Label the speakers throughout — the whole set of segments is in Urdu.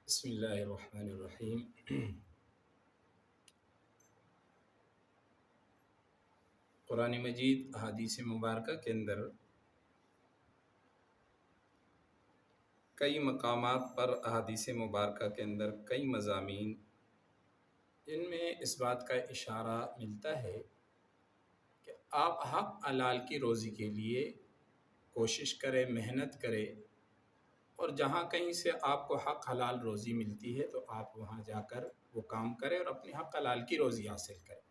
Speaker 1: بسم اللہ الرحمن الرحیم۔ قرآن مجید احادیث مبارکہ کے اندر کئی مقامات پر احادیث مبارکہ کے اندر کئی مضامین جن میں اس بات کا اشارہ ملتا ہے کہ آپ حق حلال کی روزی کے لیے کوشش کریں، محنت کریں، اور جہاں کہیں سے آپ کو حق حلال روزی ملتی ہے تو آپ وہاں جا کر وہ کام کریں اور اپنی حق حلال کی روزی حاصل کریں۔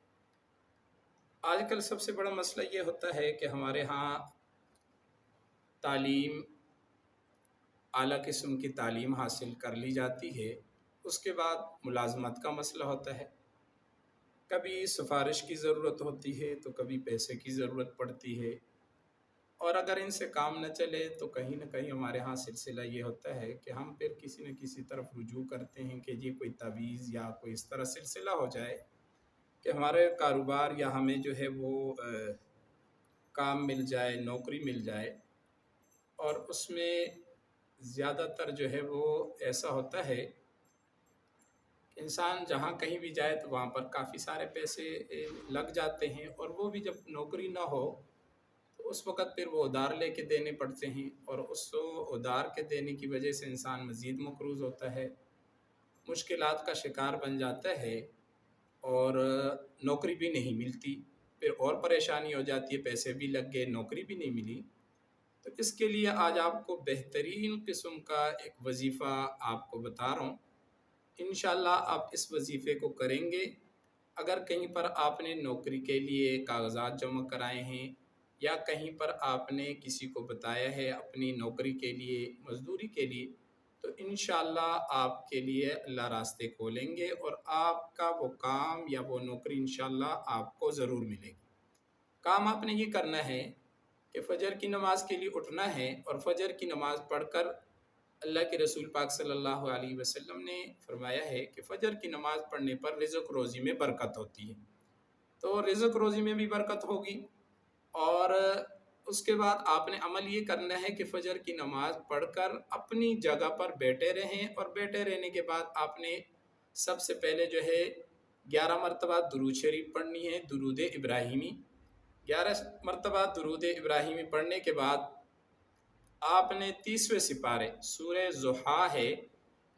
Speaker 1: آج کل سب سے بڑا مسئلہ یہ ہوتا ہے کہ ہمارے ہاں تعلیم، اعلیٰ قسم کی تعلیم حاصل کر لی جاتی ہے، اس کے بعد ملازمت کا مسئلہ ہوتا ہے، کبھی سفارش کی ضرورت ہوتی ہے تو کبھی پیسے کی ضرورت پڑتی ہے، اور اگر ان سے کام نہ چلے تو کہیں نہ کہیں ہمارے ہاں سلسلہ یہ ہوتا ہے کہ ہم پھر کسی نہ کسی طرف رجوع کرتے ہیں کہ جی کوئی تعویذ یا کوئی اس طرح سلسلہ ہو جائے کہ ہمارے کاروبار یا ہمیں جو ہے وہ کام مل جائے، نوکری مل جائے۔ اور اس میں زیادہ تر جو ہے وہ ایسا ہوتا ہے کہ انسان جہاں کہیں بھی جائے تو وہاں پر کافی سارے پیسے لگ جاتے ہیں، اور وہ بھی جب نوکری نہ ہو تو اس وقت پھر وہ ادھار لے کے دینے پڑتے ہیں، اور اس ادھار کے دینے کی وجہ سے انسان مزید مقروض ہوتا ہے، مشکلات کا شکار بن جاتا ہے، اور نوکری بھی نہیں ملتی، پھر اور پریشانی ہو جاتی ہے، پیسے بھی لگ گئے، نوکری بھی نہیں ملی۔ تو اس کے لیے آج آپ کو بہترین قسم کا ایک وظیفہ آپ کو بتا رہا ہوں، انشاءاللہ آپ اس وظیفے کو کریں گے۔ اگر کہیں پر آپ نے نوکری کے لیے کاغذات جمع کرائے ہیں یا کہیں پر آپ نے کسی کو بتایا ہے اپنی نوکری کے لیے، مزدوری کے لیے، تو انشاءاللہ آپ کے لیے اللہ راستے کھولیں گے، اور آپ کا وہ کام یا وہ نوکری انشاءاللہ آپ کو ضرور ملے گی۔ کام آپ نے یہ کرنا ہے کہ فجر کی نماز کے لیے اٹھنا ہے، اور فجر کی نماز پڑھ کر اللہ کے رسول پاک صلی اللہ علیہ وسلم نے فرمایا ہے کہ فجر کی نماز پڑھنے پر رزق روزی میں برکت ہوتی ہے، تو رزق روزی میں بھی برکت ہوگی۔ اور اس کے بعد آپ نے عمل یہ کرنا ہے کہ فجر کی نماز پڑھ کر اپنی جگہ پر بیٹھے رہیں، اور بیٹھے رہنے کے بعد آپ نے سب سے پہلے جو ہے 11 مرتبہ درود شریف پڑھنی ہے، درود ابراہیمی۔ 11 مرتبہ درود ابراہیمی پڑھنے کے بعد آپ نے 30ویں سپارے سورہ ضحیٰ ہے،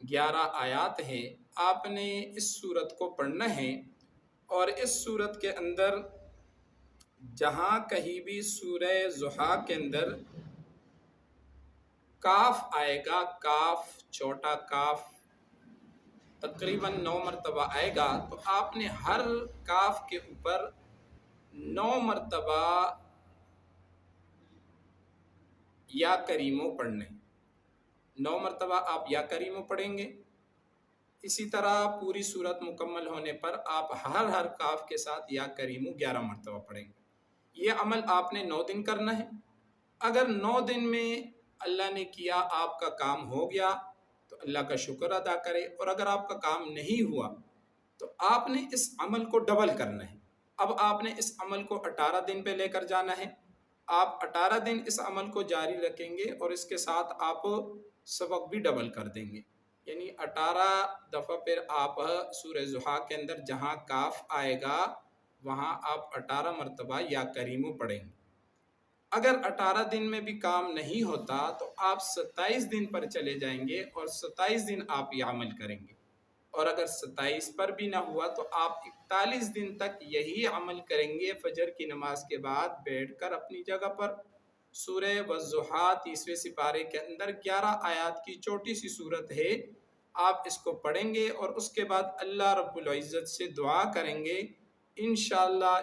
Speaker 1: 11 آیات ہیں، آپ نے اس سورت کو پڑھنا ہے، اور اس سورت کے اندر جہاں کہیں بھی سورہ ضحیٰ کے اندر کاف آئے گا، کاف، چھوٹا کاف، تقریباً 9 مرتبہ آئے گا، تو آپ نے ہر کاف کے اوپر 9 مرتبہ یا کریمو پڑھنے، 9 مرتبہ آپ یا کریمو پڑھیں گے۔ اسی طرح پوری سورت مکمل ہونے پر آپ ہر کاف کے ساتھ یا کریمو 11 مرتبہ پڑھیں گے۔ یہ عمل آپ نے 9 دن کرنا ہے۔ اگر 9 دن میں اللہ نے کیا آپ کا کام ہو گیا تو اللہ کا شکر ادا کرے، اور اگر آپ کا کام نہیں ہوا تو آپ نے اس عمل کو ڈبل کرنا ہے۔ اب آپ نے اس عمل کو 18 دن پہ لے کر جانا ہے، آپ 18 دن اس عمل کو جاری رکھیں گے، اور اس کے ساتھ آپ سبق بھی ڈبل کر دیں گے، یعنی 18 دفعہ پھر آپ سورہ ضحیٰ کے اندر جہاں کاف آئے گا وہاں آپ 18 مرتبہ یا کریمو پڑھیں گے۔ اگر 18 دن میں بھی کام نہیں ہوتا تو آپ 27 دن پر چلے جائیں گے، اور 27 دن آپ یہ عمل کریں گے، اور اگر 27 پر بھی نہ ہوا تو آپ 41 دن تک یہی عمل کریں گے۔ فجر کی نماز کے بعد بیٹھ کر اپنی جگہ پر سورہ والضحیٰ 30ویں سپارے کے اندر 11 آیات کی چھوٹی سی صورت ہے، آپ اس کو پڑھیں گے، اور اس کے بعد اللہ رب العزت سے دعا کریں گے۔ انشاءاللہ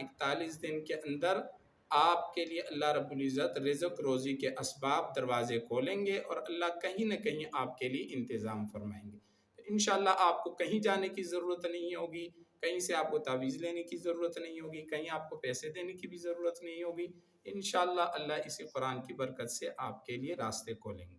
Speaker 1: 41 دن کے اندر آپ کے لیے اللہ رب العزت رزق روزی کے اسباب دروازے کھولیں گے، اور اللہ کہیں نہ کہیں آپ کے لیے انتظام فرمائیں گے۔ انشاءاللہ آپ کو کہیں جانے کی ضرورت نہیں ہوگی، کہیں سے آپ کو تعویذ لینے کی ضرورت نہیں ہوگی، کہیں آپ کو پیسے دینے کی بھی ضرورت نہیں ہوگی۔ انشاءاللہ اللہ اسی قرآن کی برکت سے آپ کے لیے راستے کھولیں گے۔